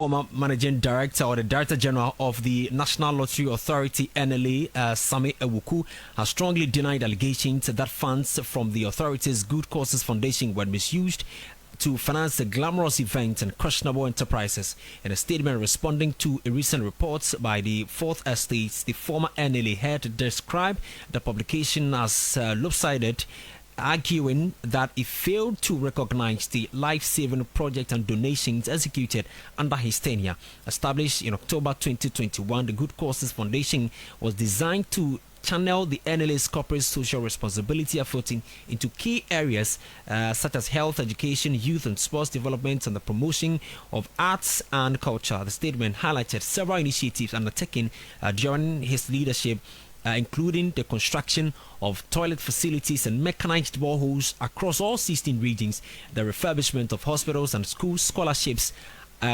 Former Managing Director or the Director General of the National Lottery Authority (NLA), Sammy Awuku, has strongly denied allegations that funds from the authority's Good Causes Foundation were misused to finance the glamorous events and questionable enterprises. In a statement responding to a recent report by the Fourth Estate, the former NLA head described the publication as lopsided, arguing that it failed to recognize the life-saving project and donations executed under his tenure. Established in October 2021, the Good Causes Foundation was designed to channel the NLA's corporate social responsibility efforts into key areas such as health, education, youth and sports development, and the promotion of arts and culture. The statement highlighted several initiatives undertaken during his leadership, including the construction of toilet facilities and mechanized boreholes across all 16 regions, the refurbishment of hospitals and school scholarships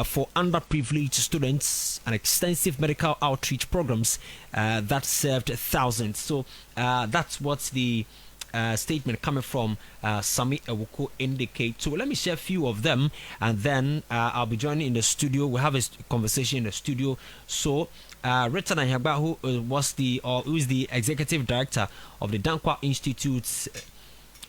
for underprivileged students, and extensive medical outreach programs that served thousands. So that's what the statement coming from Sammy Awuku indicates. So let me share a few of them, and then I'll be joining in the studio. We have a conversation in the studio. So Richard Anyagba, who is the executive director of the Dankwa Institute's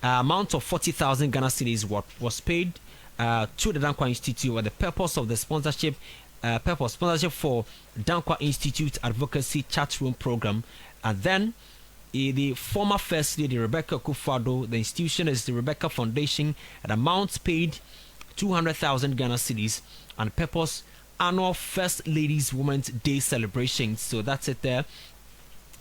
amount of 40,000 Ghana cedis was paid to the Dankwa Institute with the purpose of the sponsorship for Dankwa Institute Advocacy Chat Room Program. And then the former First Lady Rebecca Kufado, the institution is the Rebecca Foundation, an amount paid 200,000 Ghana cedis and purpose annual First Ladies Women's Day celebrations. So that's it there.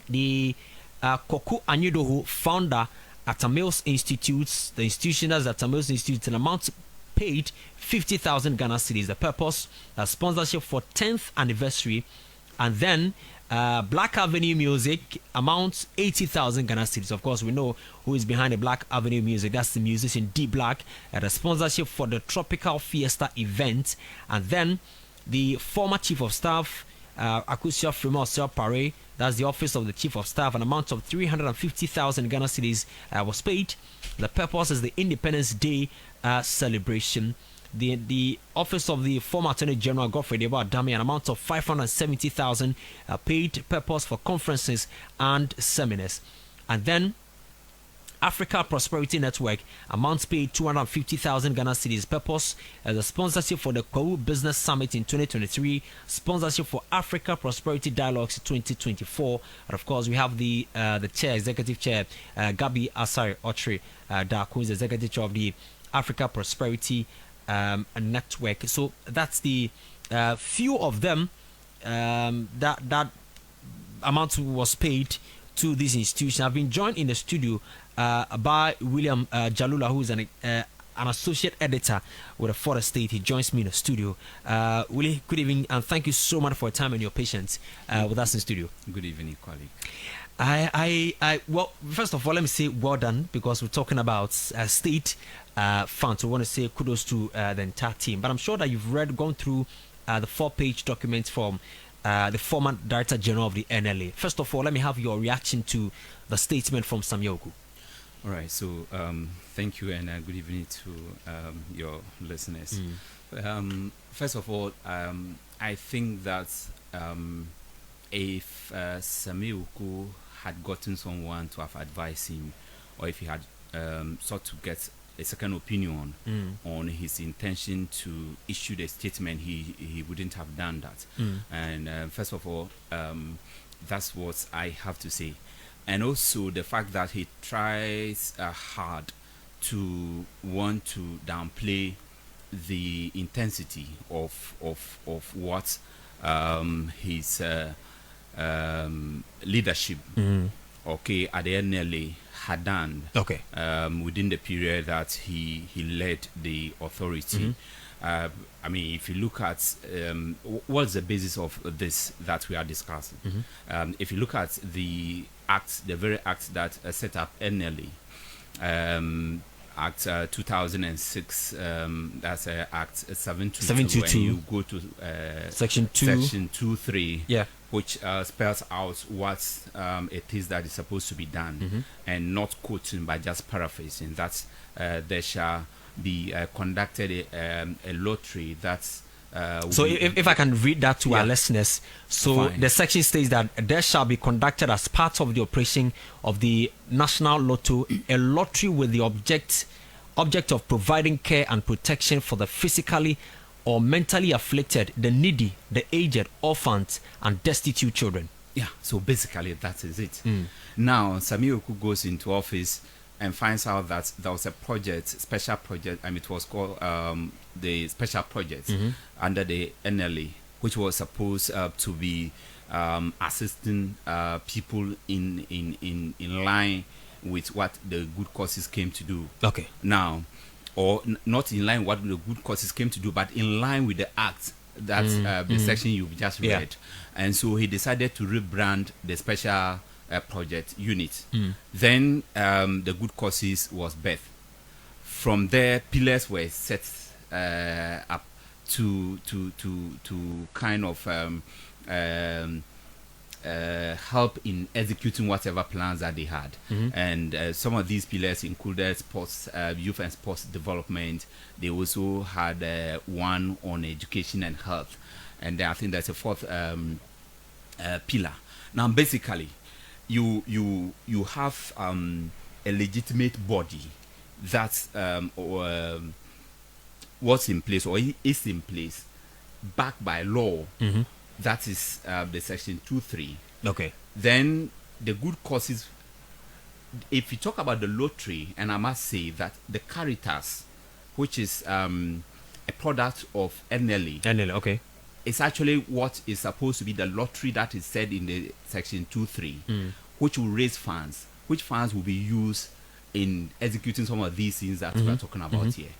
The Koku Anyudoho, founder at Tamils Institute, the institution as at Tamils Institute, an amount paid 50,000 Ghana cedis. The purpose, sponsorship for 10th anniversary. And then Black Avenue Music amounts 80,000 Ghana cedis. Of course, we know who is behind the Black Avenue Music. That's the musician D Black. The sponsorship for the Tropical Fiesta event. And then the former Chief of Staff, Akusia Fremosio Pare, that's the office of the Chief of Staff, an amount of 350,000 Ghana cedis was paid. The purpose is the Independence Day celebration. The office of the former Attorney General Godfrey Debo Adame, an amount of 570,000 paid. Purpose for conferences and seminars. And then Africa Prosperity Network, amounts paid 250,000 Ghana cedis. Purpose as a sponsorship for the Kwawu Business Summit in 2023, sponsorship for Africa Prosperity Dialogues 2024, and of course we have the chair, executive chair, Gabi Asari Otri who is executive chair of the Africa Prosperity Network. So that's the few of them that amount was paid to this institution. I've been joined in the studio by William Jalula, who is an associate editor with the Fourth Estate. He joins me in the studio. Willie, good evening, and thank you so much for your time and your patience with us in the studio. Good evening, colleague. Well, first of all, let me say well done, because we're talking about state funds. We want to say kudos to the entire team. But I'm sure that you've gone through the 4-page document from the former Director General of the NLA. First of all, let me have your reaction to the statement from Sammy Awuku. All right, so thank you, and good evening to your listeners. First of all, I think that if Sammy Awuku had gotten someone to have advised him, or if he had sought to get a second opinion on his intention to issue the statement, he wouldn't have done that. And first of all, that's what I have to say. And also the fact that he tries hard to want to downplay the intensity of what his leadership at the NLA had done within the period that he led the authority. I mean, if you look at what's the basis of this that we are discussing, if you look at the very act that set up NLA, Act 2006, that's Act 722. When you go to Section 2.3, which spells out what it is that is supposed to be done, and not quoting but just paraphrasing. That there shall be conducted a lottery that So if I can read that to our listeners. So Fine. the section states that there shall be conducted as part of the operation of the National Lotto a lottery with the object of providing care and protection for the physically or mentally afflicted, the needy, the aged, orphans, and destitute children. Yeah, so basically that is it. Now, Sammy Awuku goes into office and finds out that there was a project, special project, and it was called the special project under the NLA, which was supposed to be assisting people in line with what the good causes came to do. Okay. Now, or not in line with what the good causes came to do, but in line with the act. That's the section you've just read. And so he decided to rebrand the special project unit. Then the good causes was birthed. From there, pillars were set up to kind of help in executing whatever plans that they had. And some of these pillars included sports, youth and sports development. They also had one on education and health. And then I think there's a fourth pillar. Now, basically, you have a legitimate body that was in place or is in place, backed by law. That is the section 2.3. Okay. Then the good causes. If you talk about the lottery, and I must say that the Caritas, which is a product of NLA, okay, it's actually what is supposed to be the lottery that is said in the section 2.3, which will raise funds, which funds will be used in executing some of these things that we are talking about here,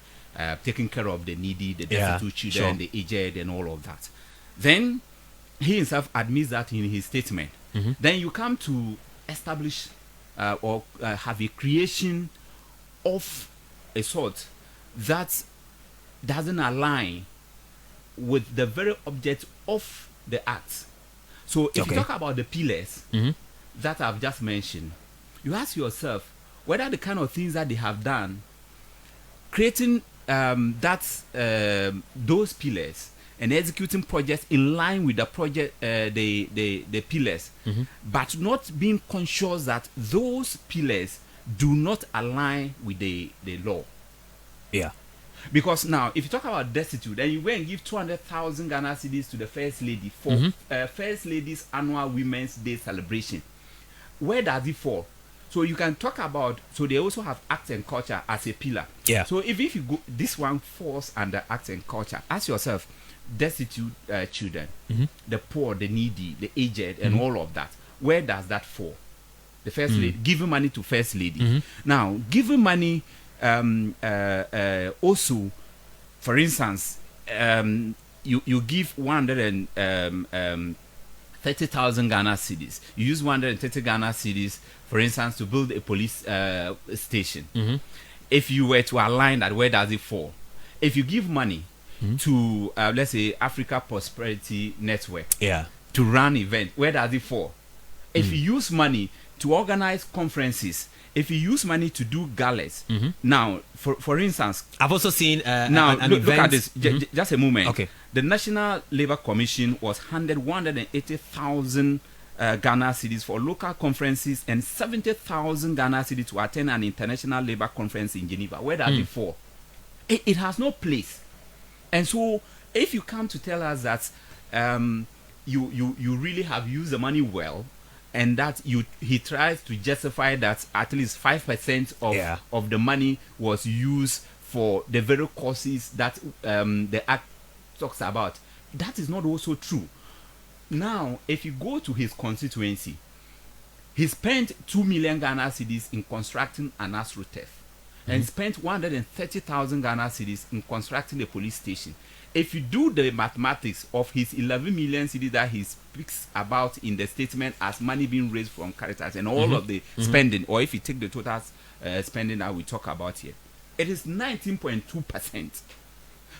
taking care of the needy, the destitute children, the aged, and all of that. Then he himself admits that in his statement. Then you come to establish or have a creation of a sort that doesn't align with the very object of the act. So if you talk about the pillars that I've just mentioned, you ask yourself whether the kind of things that they have done, creating those pillars and executing projects in line with the project, the pillars, but not being conscious that those pillars do not align with the law. Yeah. Because now, if you talk about destitute, then you go and give 200,000 Ghana cedis to the First Lady for First Lady's annual Women's Day celebration. Where does it fall? So you can talk about, so they also have arts and culture as a pillar. Yeah. So if you go, this one falls under arts and culture. Ask yourself, destitute children, the poor, the needy, the aged, and all of that. Where does that fall? The First Lady, giving money to First Lady. Now, giving money also, for instance, you give 130,000 Ghana cedis. You use 130 Ghana cedis, for instance, to build a police station. If you were to align that, where does it fall? If you give money to, let's say, Africa Prosperity Network to run events, where does it fall? If you use money to organize conferences, if you use money to do galas, now, for instance, I've also seen now look at this. Just a moment. Okay. The National Labour Commission was handed 180,000 Ghana cedis for local conferences and 70,000 Ghana cedis to attend an international labour conference in Geneva. Where does it fall? It has no place. And so, if you come to tell us that you really have used the money well, and that he tries to justify that at least 5% of the money was used for the very causes that the act talks about, that is not also true. Now, if you go to his constituency, he spent 2 million Ghana cedis in constructing an AstroTurf and spent 130,000 Ghana cedis in constructing a police station. If you do the mathematics of his 11 million cedis that he speaks about in the statement as money being raised from Caritas and all of the spending, or if you take the total spending that we talk about here, it is 19.2%.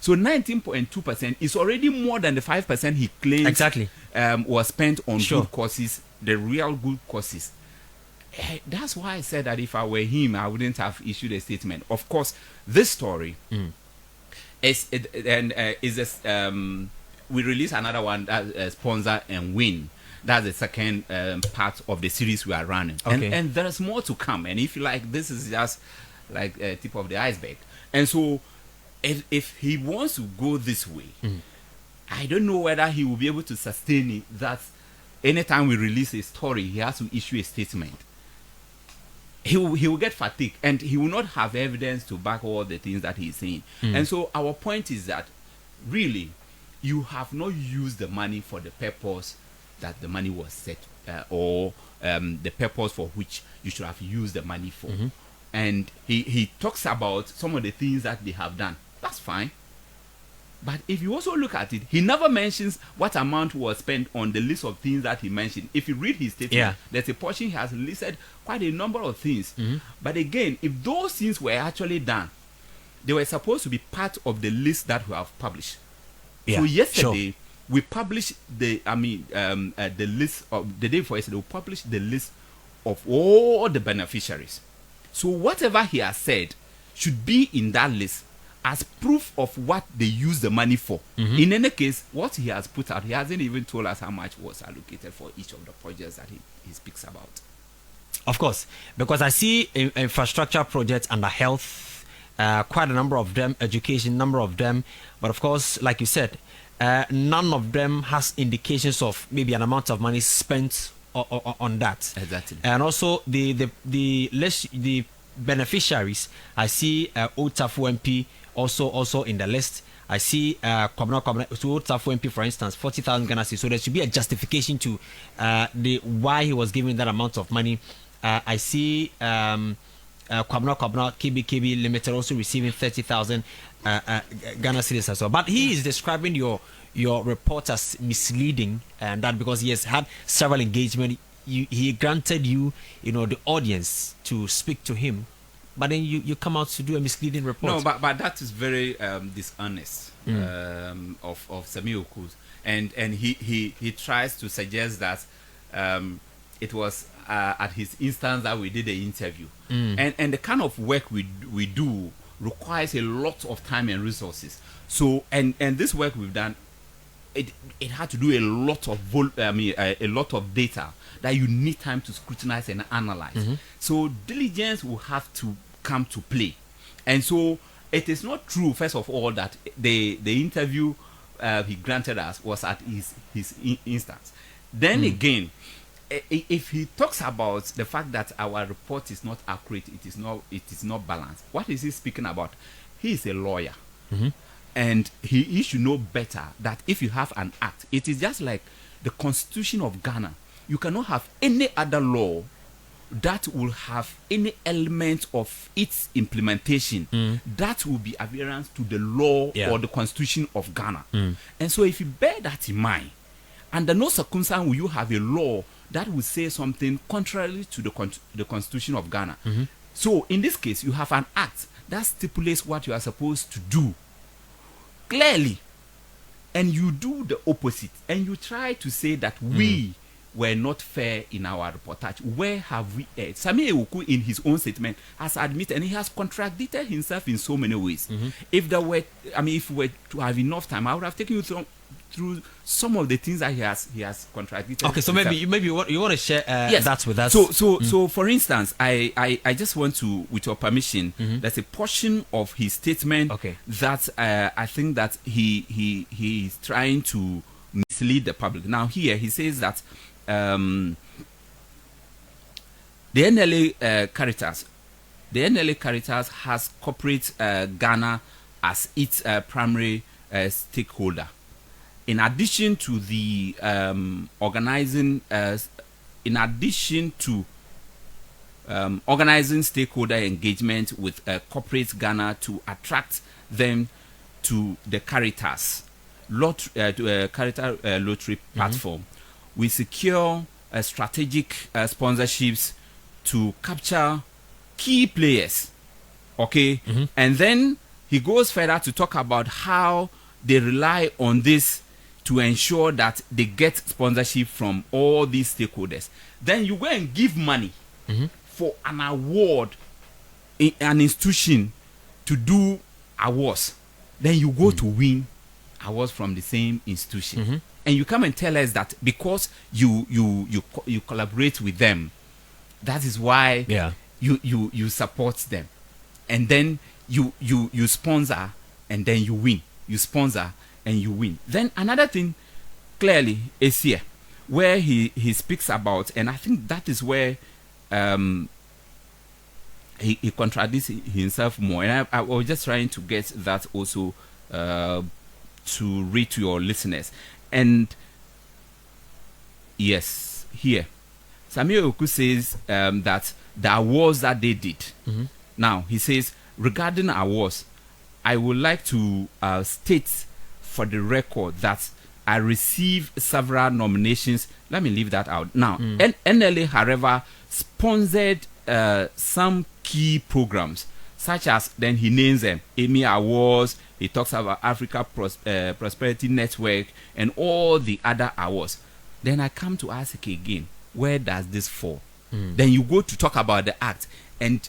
So 19.2% is already more than the 5% he claims was spent on good causes, the real good causes. That's why I said that if I were him, I wouldn't have issued a statement. Of course, this story We release another one that sponsor and win. That's the second part of the series we are running. Okay. And there's more to come. And if you like, this is just like a tip of the iceberg. And so if he wants to go this way, I don't know whether he will be able to sustain it. That anytime we release a story, he has to issue a statement. He will get fatigued, and he will not have evidence to back all the things that he's saying. And so our point is that really you have not used the money for the purpose that the money was set, or the purpose for which you should have used the money for. And he talks about some of the things that they have done. That's fine. But if you also look at it, he never mentions what amount was spent on the list of things that he mentioned. If you read his statement, there's a portion he has listed quite a number of things. But again, if those things were actually done, they were supposed to be part of the list that we have published. So yesterday, we published the list of the day before yesterday. We published the list of all the beneficiaries. So whatever he has said should be in that list as proof of what they use the money for. In any case, what he has put out, he hasn't even told us how much was allocated for each of the projects that he speaks about. Of course, because I see infrastructure projects under health, quite a number of them, education, number of them, but of course, like you said, none of them has indications of maybe an amount of money spent on that. Exactly. And also the beneficiaries, I see Otafu MP also in the list. I see Kwabena, so Otafu MP, for instance, 40,000 Ghana cedis. So there should be a justification to the why he was giving that amount of money. I see Kwabena KB Limited also receiving 30,000 Ghana cedis as well. But he is describing your report as misleading, and that because he has had several engagement, he granted you the audience to speak to him, but then you come out to do a misleading report. No, but that is very dishonest of Sammy Awuku, and he tries to suggest that it was at his instance that we did the interview, and the kind of work we do requires a lot of time and resources. So and this work we've done, it had to do a lot of a lot of data that you need time to scrutinize and analyze. So diligence will have to come to play. And so it is not true, first of all, that the interview he granted us was at his instance. Then again, if he talks about the fact that our report is not accurate, it is not balanced, what is he speaking about? He is a lawyer. And he should know better that if you have an act, it is just like the Constitution of Ghana. You cannot have any other law that will have any element of its implementation that will be adherence to the law or the Constitution of Ghana. And so if you bear that in mind, under no circumstance will you have a law that will say something contrary to the Constitution of Ghana. So in this case, you have an act that stipulates what you are supposed to do clearly, and you do the opposite, and you try to say that we were not fair in our reportage. Where have we erred? Sammy Awuku, in his own statement, has admitted, and he has contradicted himself in so many ways. If we were to have enough time, I would have taken you through some of the things that he has contradicted. Okay, so maybe you want to share that with us. So for instance, I just want to, with your permission, there's a portion of his statement that I think that he is trying to mislead the public. Now here he says that the NLA Caritas has corporate Ghana as its primary stakeholder. In addition to the organizing stakeholder engagement with corporate Ghana to attract them to the Caritas lottery platform, we secure strategic sponsorships to capture key players. Okay, and then he goes further to talk about how they rely on this to ensure that they get sponsorship from all these stakeholders. Then you go and give money for an award in an institution to do awards. then you go to win awards from the same institution, and you come and tell us that because you collaborate with them, that is why you support them, and then you sponsor, and then you win. You sponsor and you win. Then another thing clearly is here, where he speaks about, and I think that is where he contradicts himself more. And I was just trying to get that also to read to your listeners. And yes, here Sammy Awuku says that the awards that they did. Now he says, regarding awards, I would like to state for the record that I received several nominations. Let me leave that out. Now, NLA, however, sponsored some key programs, such as, then he names them, Emmy Awards, he talks about Africa Prosperity Network, and all the other awards. Then I come to ask again, where does this fall? Then you go to talk about the act. And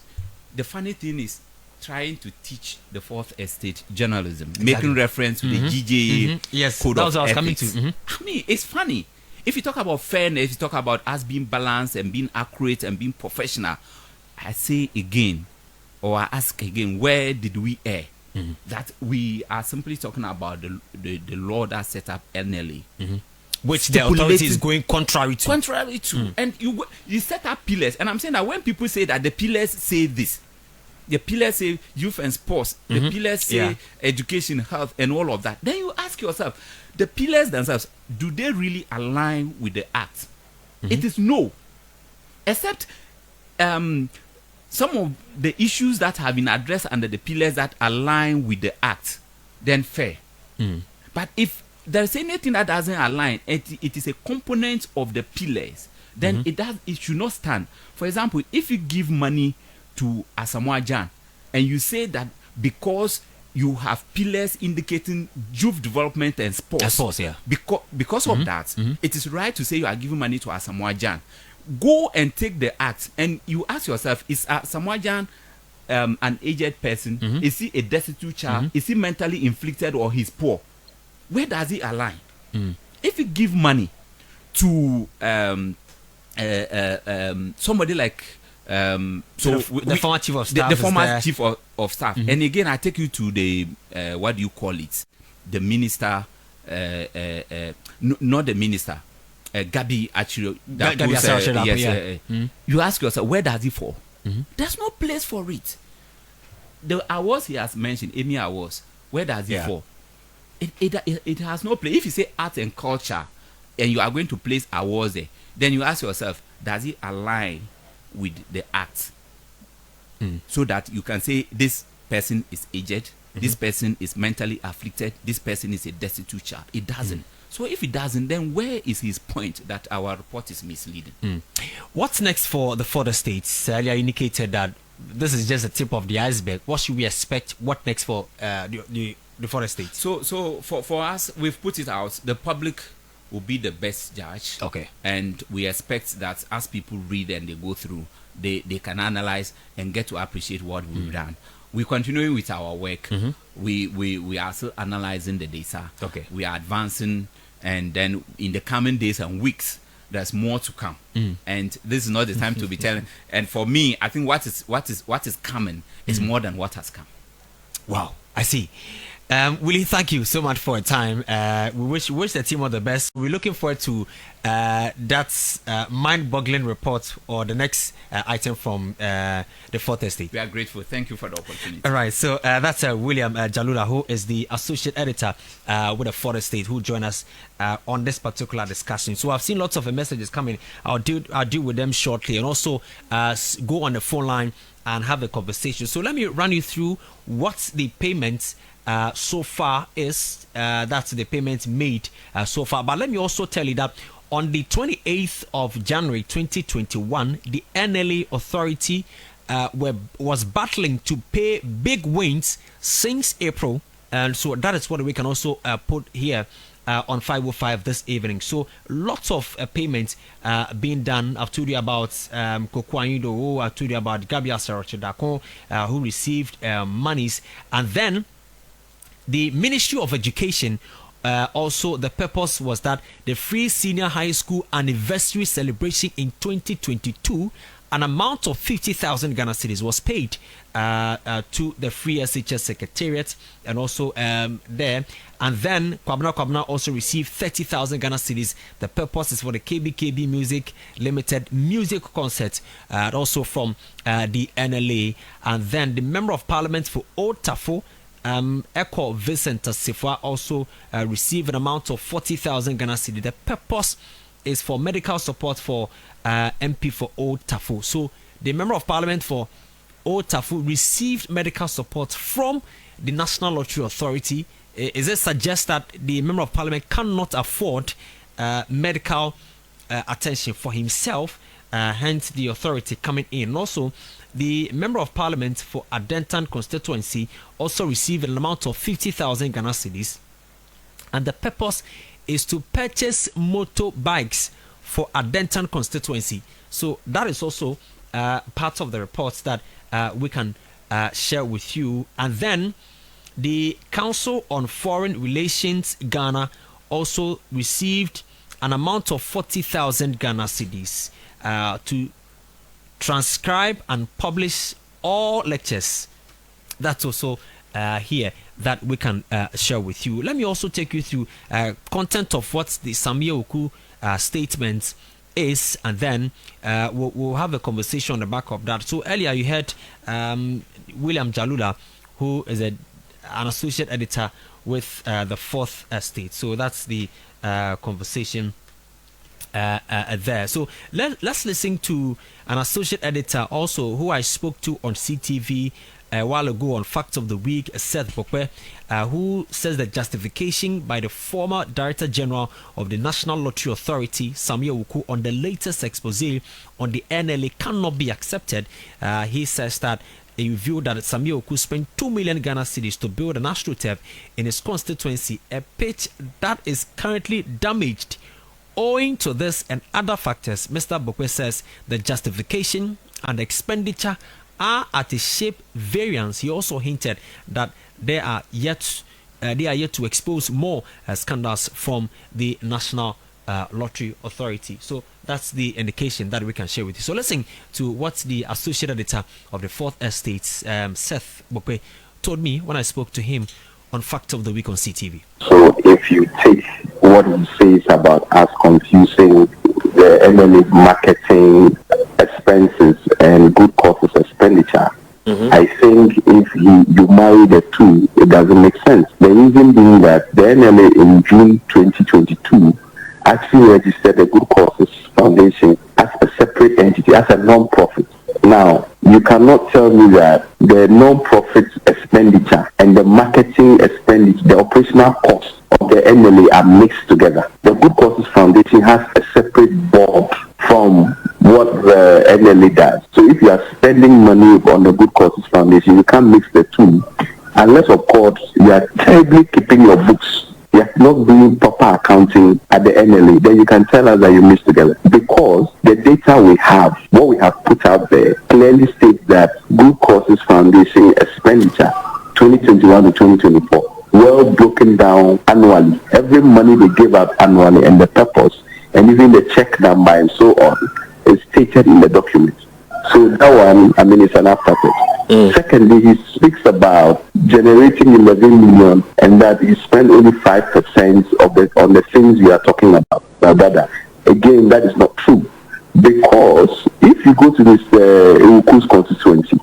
the funny thing is, trying to teach the Fourth Estate journalism, making reference to the GJA code of ethics. I mean, it's funny. If you talk about fairness, you talk about us being balanced and being accurate and being professional, I say again, or I ask again, where did we err? That we are simply talking about the law that set up NLA. Which the authority is going contrary to. And you set up pillars. And I'm saying that when people say that the pillars say this, the pillars say youth and sports, the pillars say education, health, and all of that, then you ask yourself, the pillars themselves, do they really align with the act? It is no. Except some of the issues that have been addressed under the pillars that align with the act, then fair. But if there's anything that doesn't align, it is a component of the pillars, then it should not stand. For example, if you give money to Asamoah Gyan, and you say that because you have pillars indicating youth development and sports, because of that, it is right to say you are giving money to Asamoah Gyan. Go and take the act, and you ask yourself, is Asamoah Gyan an aged person? Is he a destitute child? Is he mentally inflicted, or he's poor? Where does he align? If you give money to somebody like the former chief of staff, the former chief of staff, and again I take you to the what do you call it? The minister, not the minister, Gabi Achiro. You ask yourself, where does he fall? There's no place for it. The awards he has mentioned, Emmy Awards, where does he fall? It has no place. If you say art and culture, and you are going to place awards there, then you ask yourself, does it align with the act? So that you can say this person is aged, this person is mentally afflicted, this person is a destitute child. It doesn't. So if it doesn't, then where is his point that our report is misleading? What's next for the further states? Earlier indicated that this is just the tip of the iceberg. What should we expect? What next for the further states? So for us, we've put it out. The public will be the best judge. Okay. And we expect that as people read and they go through, they can analyze and get to appreciate what we've done. We're continuing with our work. We are still analyzing the data. Okay. We are advancing, and then in the coming days and weeks, there's more to come. And this is not the time to be telling. And for me, I think what is coming is more than what has come. Wow, I see. Willie, thank you so much for your time. We wish the team all the best. We're looking forward to that mind-boggling report or the next item from the Fourth Estate. We are grateful. Thank you for the opportunity. All right, so that's William Jalula, who is the associate editor with the Fourth Estate, who joined us on this particular discussion. So I've seen lots of messages coming. I'll deal with them shortly, and also go on the phone line and have a conversation. So let me run you through what the payments so far is. That's the payments made so far. But let me also tell you that on the 28th of January 2021, the NLA authority was battling to pay big wins since April. And so that is what we can also put here on 505 this evening. So lots of payments being done. I've told you about Kokwanido. I've told you about Gabi Asarachodako, who received monies. And then the Ministry of Education, also the purpose was that the free senior high school anniversary celebration in 2022, an amount of 50,000 Ghana cedis was paid to the free SHS secretariat and also there. And then Kwabena also received 30,000 Ghana cedis. The purpose is for the KBKB Music Limited music concert, also from the NLA. And then the Member of Parliament for Old Tafo, Echo Vincent Sifwa, also received an amount of 40,000 Ghana cedis. The purpose is for medical support for MP for Old Tafo. So the Member of Parliament for Old Tafo received medical support from the National Lottery Authority. Is it suggest that the Member of Parliament cannot afford medical attention for himself, hence the authority coming in. Also, the Member of Parliament for Adentan constituency also received an amount of 50,000 Ghana cedis, and the purpose is to purchase motorbikes for Adentan constituency. So that is also part of the reports that we can share with you. And then the Council on Foreign Relations Ghana also received an amount of 40,000 Ghana cedis to transcribe and publish all lectures. That's also here that we can share with you. Let me also take you through content of what the Sammy Awuku statement is, and then we'll have a conversation on the back of that. So earlier you heard William Jalula, who is an associate editor with the Fourth Estate. So that's the conversation there. So let's listen to an associate editor also who I spoke to on CTV a while ago on Fact of the Week, Seth Bokwe, who says the justification by the former Director General of the National Lottery Authority, Sammy Awuku, on the latest expose on the NLA cannot be accepted. He says that he revealed that Sammy Awuku spent 2 million Ghana cedis to build an AstroTurf in his constituency, a pitch that is currently damaged. Owing to this and other factors, Mr. Bokwe says the justification and the expenditure are at a shape variance. He also hinted that they are yet to expose more scandals from the National Lottery Authority. So that's the indication that we can share with you. So listen to what the associate editor of the Fourth Estate, Seth Bokwe, told me when I spoke to him on Fact of the Week on CTV. So if you take what he says about us confusing the NLA marketing expenses and good causes expenditure, I think if you marry the two, it doesn't make sense. The reason being that the NLA in June 2022 actually registered the Good Causes Foundation as a separate entity, as a non-profit. Now, you cannot tell me that the non-profit expenditure and the marketing expenditure, the operational costs of the NLA are mixed together. The Good Causes Foundation has a separate board from what the NLA does. So if you are spending money on the Good Causes Foundation, you can't mix the two, unless, of course, you are terribly keeping your books. You are not doing proper accounting at the NLA. Then you can tell us that you mix together. Because the data we have, what we have put out there, clearly states that Good Causes Foundation expenditure 2021 to 2024, well broken down annually. Every money they give out annually and the purpose, and even the check number and so on, is stated in the document. So that one, I mean, it's an afterthought. Secondly, he speaks about generating 11 million and that he spent only 5% on the things we are talking about. Again, that is not true. Because if you go to this Awuku's constituency,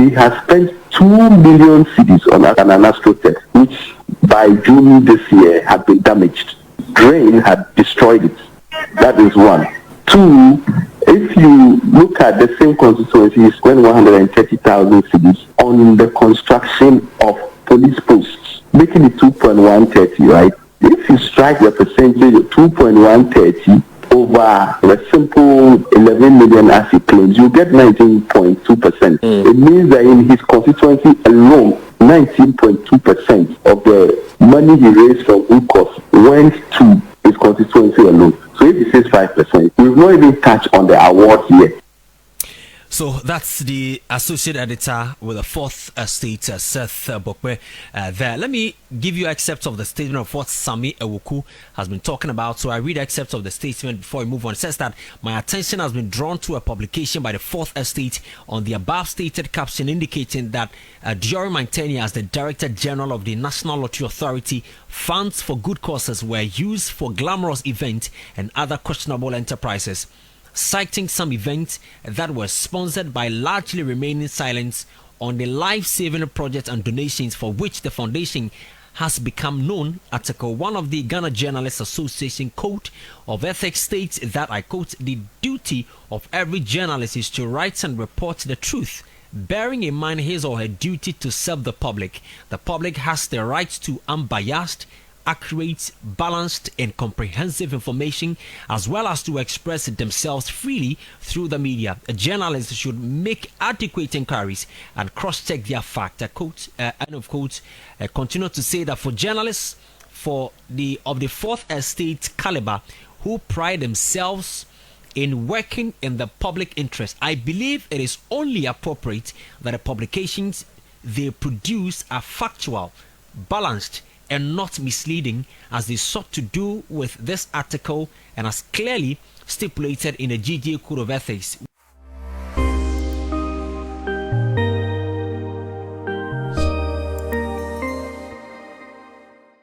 he has spent 2 million cedis on an AstroTurf, which by June this year had been damaged. Drain had destroyed it. That is one. Two, if you look at the same constituency, he spent 130,000 cedis on the construction of police posts, making it 2.130, right? If you strike the percentage of 2.130 over the simple 11 million as he claims, you get 19.2%. It means that in his constituency alone, 19.2% of the money he raised from Good Cause went to his constituency alone. So if he says 5%, we've not even touched on the award yet. So that's the associate editor with the Fourth Estate, Seth Bokwe. There, let me give you excerpts of the statement of what Sammy Awuku has been talking about. So I read excerpts of the statement before we move on. It says that my attention has been drawn to a publication by the Fourth Estate on the above stated caption indicating that during my tenure as the Director General of the National Lottery Authority, funds for good causes were used for glamorous events and other questionable enterprises, citing some events that were sponsored by largely remaining silent on the life-saving projects and donations for which the foundation has become known. Article 1 of the Ghana Journalists Association Code of Ethics states that, I quote, the duty of every journalist is to write and report the truth, bearing in mind his or her duty to serve the public. The public has the right to unbiased, accurate, balanced, and comprehensive information, as well as to express themselves freely through the media. A journalist should make adequate inquiries and cross-check their fact. Quote, and of course, continue to say that for journalists of the Fourth Estate caliber who pride themselves in working in the public interest, I believe it is only appropriate that the publications they produce are factual, balanced, and not misleading, as they sought to do with this article and as clearly stipulated in the GGA Code of Ethics.